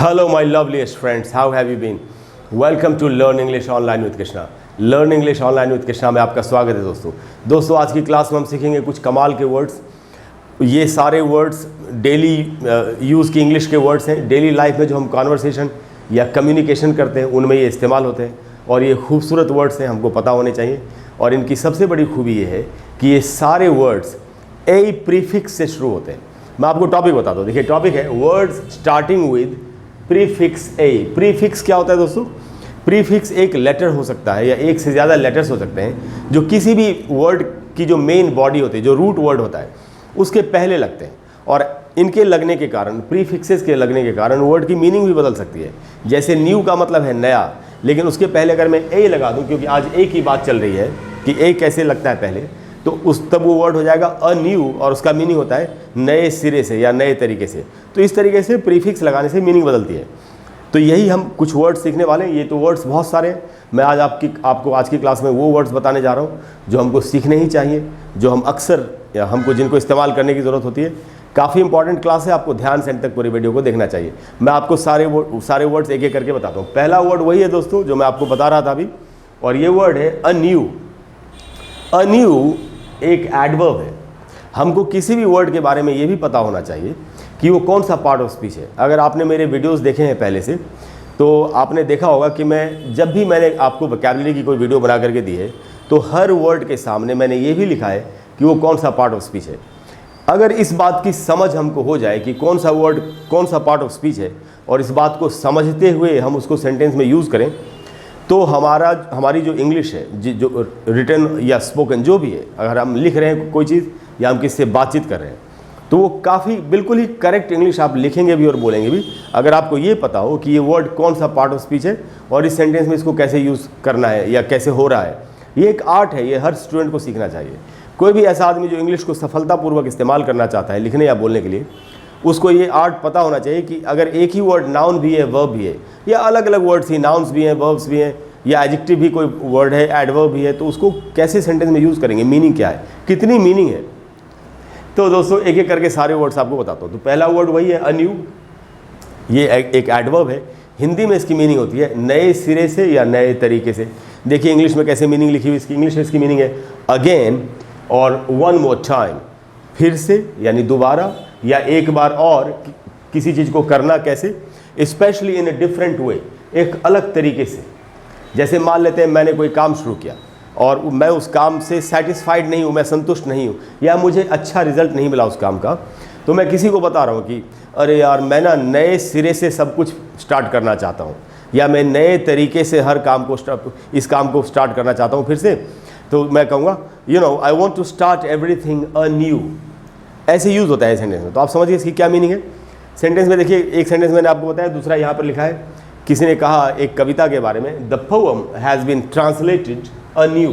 Hello my loveliest friends, how have you been? Welcome to Learn English Online with Krishna. Learn English Online with Krishna में आपका स्वागत है दोस्तों आज की क्लास में हम सीखेंगे कुछ कमाल के वर्ड्स। ये सारे वर्ड्स डेली यूज़ की इंग्लिश के वर्ड्स हैं। डेली लाइफ में जो हम कॉन्वर्सेशन या कम्युनिकेशन करते हैं उनमें ये इस्तेमाल होते हैं और ये खूबसूरत वर्ड्स हैं, हमको पता होने चाहिए। और इनकी सबसे बड़ी खूबी ये है कि ये सारे वर्ड्स ए प्रीफिक्स से शुरू होते हैं। मैं आपको टॉपिक बताता हूँ। देखिए टॉपिक है words starting with prefix A. Prefix क्या होता है दोस्तों? प्रीफिक्स एक लेटर हो सकता है या एक से ज़्यादा लेटर्स हो सकते हैं जो किसी भी वर्ड की जो मेन बॉडी होती है, जो रूट वर्ड होता है, उसके पहले लगते हैं। और इनके लगने के कारण, प्रीफिक्सेस के लगने के कारण वर्ड की मीनिंग भी बदल सकती है। जैसे न्यू का मतलब है नया, लेकिन उसके पहले अगर मैं ए लगा दूं, क्योंकि आज ए की बात चल रही है कि ए कैसे लगता है पहले, तो तब वो वर्ड हो जाएगा अ न्यू और उसका मीनिंग होता है नए सिरे से या नए तरीके से। तो इस तरीके से प्रीफिक्स लगाने से मीनिंग बदलती है। तो यही हम कुछ वर्ड्स सीखने वाले हैं। ये तो वर्ड्स बहुत सारे हैं। मैं आज आपको आज की क्लास में वो वर्ड्स बताने जा रहा हूँ जो हमको सीखने ही चाहिए, जो हम अक्सर या हमको जिनको इस्तेमाल करने की ज़रूरत होती है। काफ़ी इंपॉर्टेंट क्लास है, आपको ध्यान से अंत तक पूरी वीडियो को देखना चाहिए। मैं आपको सारे वर्ड्स एक एक करके बताता हूँ। पहला वर्ड वही है दोस्तों जो मैं आपको बता रहा था अभी, और ये वर्ड है अ न्यू। अ न्यू एक एडवर्ब है। हमको किसी भी वर्ड के बारे में ये भी पता होना चाहिए कि वो कौन सा पार्ट ऑफ स्पीच है। अगर आपने मेरे वीडियोस देखे हैं पहले से, तो आपने देखा होगा कि जब भी मैंने आपको वोकैबुलरी की कोई वीडियो बना करके दी है, तो हर वर्ड के सामने मैंने ये भी लिखा है कि वो कौन सा पार्ट ऑफ स्पीच है। अगर इस बात की समझ हमको हो जाए कि कौन सा वर्ड कौन सा पार्ट ऑफ स्पीच है, और इस बात को समझते हुए हम उसको सेंटेंस में यूज़ करें, तो हमारी जो इंग्लिश है, जो रिटन या स्पोकन जो भी है, अगर हम लिख रहे हैं कोई चीज़ या हम किसी से बातचीत कर रहे हैं, तो वो काफ़ी बिल्कुल ही करेक्ट इंग्लिश आप लिखेंगे भी और बोलेंगे भी, अगर आपको ये पता हो कि ये वर्ड कौन सा पार्ट ऑफ स्पीच है और इस सेंटेंस में इसको कैसे यूज़ करना है या कैसे हो रहा है। ये एक आर्ट है, ये हर स्टूडेंट को सीखना चाहिए। कोई भी ऐसा आदमी जो इंग्लिश को सफलतापूर्वक इस्तेमाल करना चाहता है लिखने या बोलने के लिए, उसको ये आर्ट पता होना चाहिए कि अगर एक ही वर्ड नाउन भी है, वर्ब भी है, या अलग अलग वर्ड्स ही, नाउन्स भी हैं, वर्ब्स भी हैं, या एडजेक्टिव भी कोई वर्ड है, एडवर्ब भी है, तो उसको कैसे सेंटेंस में यूज़ करेंगे, मीनिंग क्या है, कितनी मीनिंग है। तो दोस्तों एक एक करके सारे वर्ड्स आपको बताता हूँ। तो पहला वर्ड वही है अ न्यू। ये एक एडवर्ब है। हिंदी में इसकी मीनिंग होती है नए सिरे से या नए तरीके से। देखिए इंग्लिश में कैसे मीनिंग लिखी हुई इसकी। इंग्लिश में इसकी मीनिंग है अगेन और वन मोर टाइम, फिर से यानी दोबारा या एक बार और किसी चीज़ को करना कैसे, specially in a different way, एक अलग तरीके से। जैसे मान लेते हैं मैंने कोई काम शुरू किया और मैं उस काम से सेटिस्फाइड नहीं हूँ, मैं संतुष्ट नहीं हूँ, या मुझे अच्छा रिजल्ट नहीं मिला उस काम का, तो मैं किसी को बता रहा हूँ कि अरे यार मैं ना नए सिरे से सब कुछ स्टार्ट करना चाहता हूँ, या मैं नए तरीके से हर काम को इस काम को स्टार्ट करना चाहता हूँ फिर से। तो मैं कहूँगा I want to start everything anew. ऐसे यूज़ होता है सेंटेंस में। तो आप समझिए इसकी क्या मीनिंग है। सेंटेंस में देखिए, एक सेंटेंस मैंने आपको बताया, दूसरा यहाँ पर लिखा है। किसी ने कहा एक कविता के बारे में, the poem has been translated anew.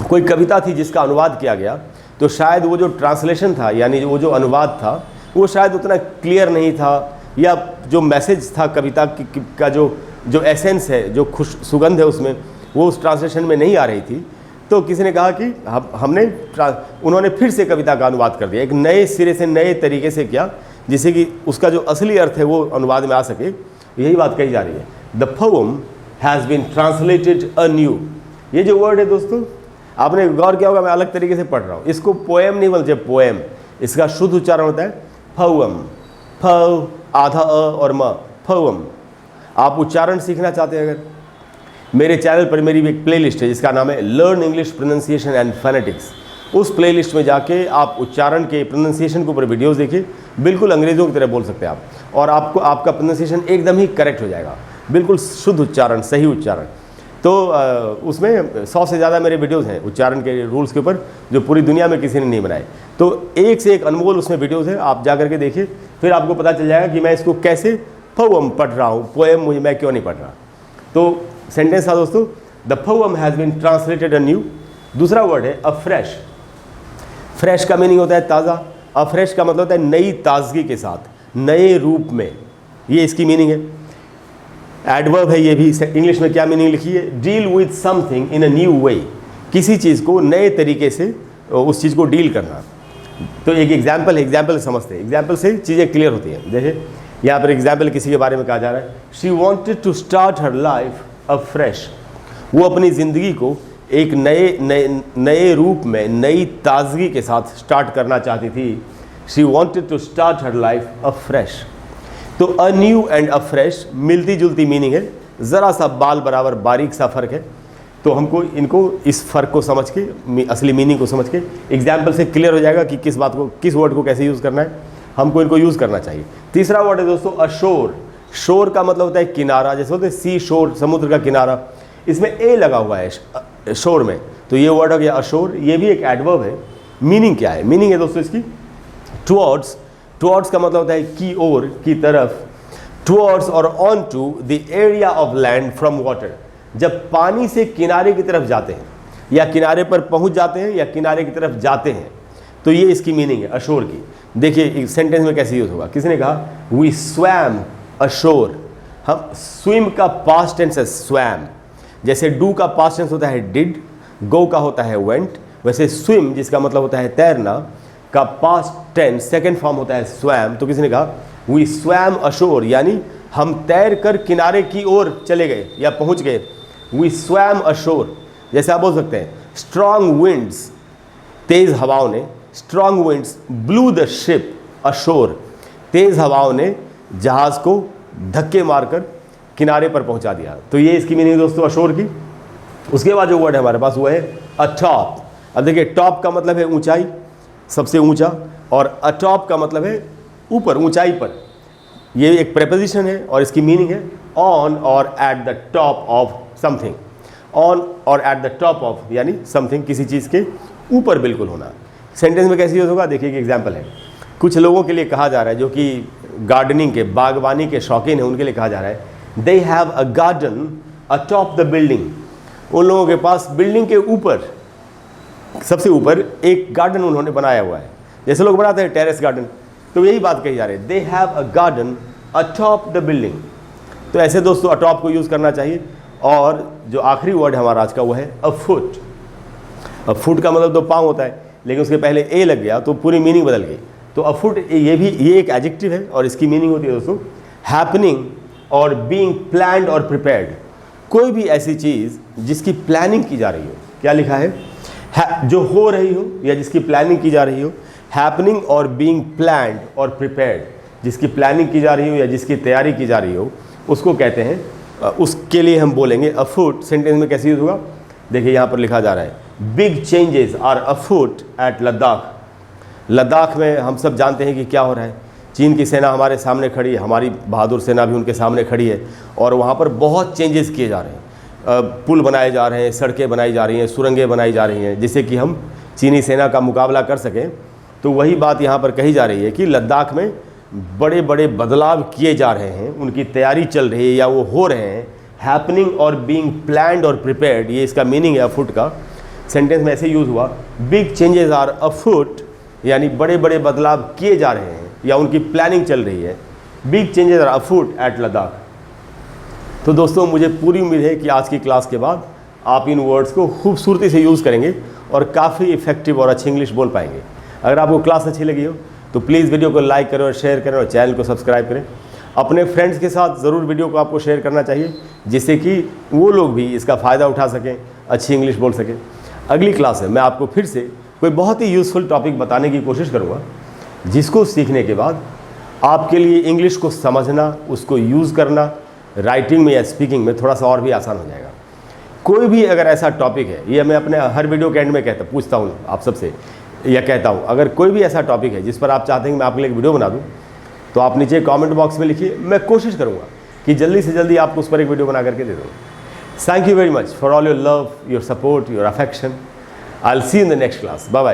कोई कविता थी जिसका अनुवाद किया गया, तो शायद वो जो ट्रांसलेशन था, यानी वो जो अनुवाद था, वो शायद उतना क्लियर नहीं था, या जो मैसेज था कविता का जो एसेंस है, जो सुगंध है उसमें, वो उस ट्रांसलेशन में नहीं आ रही थी। तो किसी ने कहा कि उन्होंने फिर से कविता का अनुवाद कर दिया, एक नए सिरे से नए तरीके से किया, जिससे कि उसका जो असली अर्थ है वो अनुवाद में आ सके। यही बात कही जा रही है, the poem has been translated anew. ये जो वर्ड है दोस्तों, आपने गौर किया होगा, मैं अलग तरीके से पढ़ रहा हूँ। इसको पोएम नहीं बोलते, पोएम। इसका शुद्ध उच्चारण होता है पोएम, फ आधा अ और म, पोएम। आप उच्चारण सीखना चाहते हैं, अगर मेरे चैनल पर मेरी एक प्लेलिस्ट है जिसका नाम है learn English pronunciation and phonetics. उस प्लेलिस्ट में जाके आप उच्चारण के प्रोनाउंसिएशन के ऊपर वीडियोस देखिए। बिल्कुल अंग्रेज़ों की तरह बोल सकते हैं आप, और आपका प्रोनाउंसिएशन एकदम ही करेक्ट हो जाएगा, बिल्कुल शुद्ध उच्चारण, सही उच्चारण। तो उसमें 100 से ज़्यादा मेरे वीडियोस हैं उच्चारण के रूल्स के ऊपर, जो पूरी दुनिया में किसी ने नहीं बनाए। तो एक से एक अनमोल उसमें वीडियोस हैं, आप जा करके देखिए, फिर आपको पता चल जाएगा कि मैं इसको कैसे पोएम पढ़ रहा हूँ, पोएम मैं क्यों नहीं पढ़ रहा। तो सेंटेंस था दोस्तों, the poem has been translated anew. दूसरा वर्ड है अफ्रेश। फ्रेश का मीनिंग होता है ताज़ा। अफ्रेश का मतलब होता है नई ताजगी के साथ, नए रूप में। ये इसकी मीनिंग है। एडवर्ब है ये भी। इंग्लिश में क्या मीनिंग लिखी है, deal with something in a new way. किसी चीज़ को नए तरीके से उस चीज़ को डील करना। तो एक एग्जाम्पल समझते हैं, एग्जाम्पल से चीज़ें क्लियर होती हैं। जैसे यहाँ पर एग्जाम्पल किसी के बारे में कहा जा रहा है, she wanted to start her life afresh. वो अपनी ज़िंदगी को एक नए रूप में, नई ताजगी के साथ स्टार्ट करना चाहती थी। She wanted to start her life afresh. तो anew and afresh मिलती जुलती मीनिंग है, ज़रा सा बाल बराबर बारीक सा फ़र्क है। तो हमको इनको इस फ़र्क को समझ के, असली मीनिंग को समझ के एग्जाम्पल से क्लियर हो जाएगा कि किस बात को, किस वर्ड को कैसे यूज़ करना है, हमको इनको यूज़ करना चाहिए। तीसरा वर्ड है दोस्तों अशोर। शोर का मतलब होता है किनारा, जैसे होता है सी शोर, समुद्र का किनारा, इसमें ए लगा हुआ है शोर में, तो ये वर्ड हो गया अशोर। ये भी एक एडवर्ब है। मीनिंग क्या है? मीनिंग है दोस्तों इसकी टुवर्ड्स। टुवर्ड्स का मतलब होता है की ओर, की तरफ। टुवर्ड्स और on to the area of land from water. जब पानी से किनारे की तरफ जाते हैं, या किनारे पर पहुंच जाते हैं, या किनारे की तरफ जाते हैं, तो ये इसकी मीनिंग है अशोर की। देखिए सेंटेंस में कैसे यूज होगा। किसी ने कहा वी स्वैम अशोर। हम स्विम का पास्ट टेंस है स्वैम। जैसे डू का पास्ट टेंस होता है डिड, गो का होता है वेंट, वैसे स्विम जिसका मतलब होता है तैरना का पास्ट टेंस सेकंड फॉर्म होता है स्वैम। तो किसी ने कहा वी स्वैम अशोर, यानी हम तैर कर किनारे की ओर चले गए या पहुंच गए। We swam ashore. जैसे आप बोल सकते हैं स्ट्रॉन्ग विंड्स, तेज हवाओं ने, strong winds blew the ship ashore. तेज हवाओं ने जहाज को धक्के मारकर किनारे पर पहुंचा दिया। तो ये इसकी मीनिंग दोस्तों अशोर की। उसके बाद जो वर्ड है हमारे पास वो है अटॉप। अब देखिए टॉप का मतलब है ऊंचाई, सबसे ऊंचा, और अटॉप का मतलब है ऊपर, ऊंचाई पर। ये एक प्रेपोजिशन है और इसकी मीनिंग है ऑन और at the top of something. On और एट द टॉप ऑफ यानी समथिंग, किसी चीज़ के ऊपर बिल्कुल होना। सेंटेंस में कैसे यूज होगा देखिए कि एग्जाम्पल है। कुछ लोगों के लिए कहा जा रहा है जो कि गार्डनिंग के, बागवानी के शौकीन है, उनके लिए कहा जा रहा है they have a garden atop the building. उन लोगों के पास बिल्डिंग के ऊपर, सबसे ऊपर एक गार्डन उन्होंने बनाया हुआ है। जैसे लोग बनाते हैं टेरेस गार्डन, तो यही बात कही जा रही है they have a garden atop the building. तो ऐसे दोस्तों अटॉप को यूज़ करना चाहिए। और जो आखिरी वर्ड हमारा आज का वो है अ फुट। अ फुट का मतलब तो पाँव होता है, लेकिन उसके पहले ए लग गया तो पूरी मीनिंग बदल गई। तो अ फुट ये एक एडजेक्टिव है और इसकी मीनिंग होती है दोस्तों हैपनिंग और बीइंग प्लान्ड और प्रिपेयर्ड। कोई भी ऐसी चीज़ जिसकी प्लानिंग की जा रही हो, क्या लिखा है, जो हो रही हो या जिसकी प्लानिंग की जा रही हो। हैपनिंग और बीइंग प्लान्ड और प्रिपेयर्ड, जिसकी प्लानिंग की जा रही हो या जिसकी तैयारी की जा रही हो, उसको कहते हैं, उसके लिए हम बोलेंगे अफुट। सेंटेंस में कैसे यूज होगा देखिए यहाँ पर लिखा जा रहा है big changes are afoot at Ladakh. लद्दाख में हम सब जानते हैं कि क्या हो रहा है। चीन की सेना हमारे सामने खड़ी है, हमारी बहादुर सेना भी उनके सामने खड़ी है, और वहाँ पर बहुत चेंजेस किए जा रहे हैं। पुल बनाए जा रहे हैं, सड़कें बनाई जा रही हैं, सुरंगें बनाई जा रही हैं, जिससे कि हम चीनी सेना का मुकाबला कर सकें। तो वही बात यहाँ पर कही जा रही है कि लद्दाख में बड़े बड़े बदलाव किए जा रहे हैं, उनकी तैयारी चल रही है या वो हो रहे हैं। हैपनिंग और बीइंग प्लान्ड और प्रिपेयर्ड, ये इसका मीनिंग है अफुट का। सेंटेंस में ऐसे यूज़ हुआ बिग चेंजेस आर अफुट, यानी बड़े बड़े बदलाव किए जा रहे हैं या उनकी प्लानिंग चल रही है। Big changes are afoot at Ladakh. तो दोस्तों मुझे पूरी उम्मीद है कि आज की क्लास के बाद आप इन वर्ड्स को खूबसूरती से यूज़ करेंगे और काफ़ी इफेक्टिव और अच्छी इंग्लिश बोल पाएंगे। अगर आपको क्लास अच्छी लगी हो तो प्लीज़ वीडियो को लाइक करें और शेयर करें और चैनल को सब्सक्राइब करें। अपने फ्रेंड्स के साथ ज़रूर वीडियो को आपको शेयर करना चाहिए, जिससे कि वो लोग भी इसका फ़ायदा उठा सकें, अच्छी इंग्लिश बोल सकें। अगली क्लास में मैं आपको फिर से कोई बहुत ही यूज़फुल टॉपिक बताने की कोशिश करूँगा, जिसको सीखने के बाद आपके लिए इंग्लिश को समझना, उसको यूज़ करना राइटिंग में या स्पीकिंग में थोड़ा सा और भी आसान हो जाएगा। कोई भी अगर ऐसा टॉपिक है, ये मैं अपने हर वीडियो के एंड में पूछता हूँ आप सबसे, या कहता हूँ, अगर कोई भी ऐसा टॉपिक है जिस पर आप चाहते हैं कि मैं आपके लिए एक वीडियो बना दूँ, तो आप नीचे कमेंट बॉक्स में लिखिए। मैं कोशिश करूँगा कि जल्दी से जल्दी आपको उस पर एक वीडियो बना करके दे दूँ। Thank you very much for all your love, your support, your affection. I will see in the next class. Bye bye.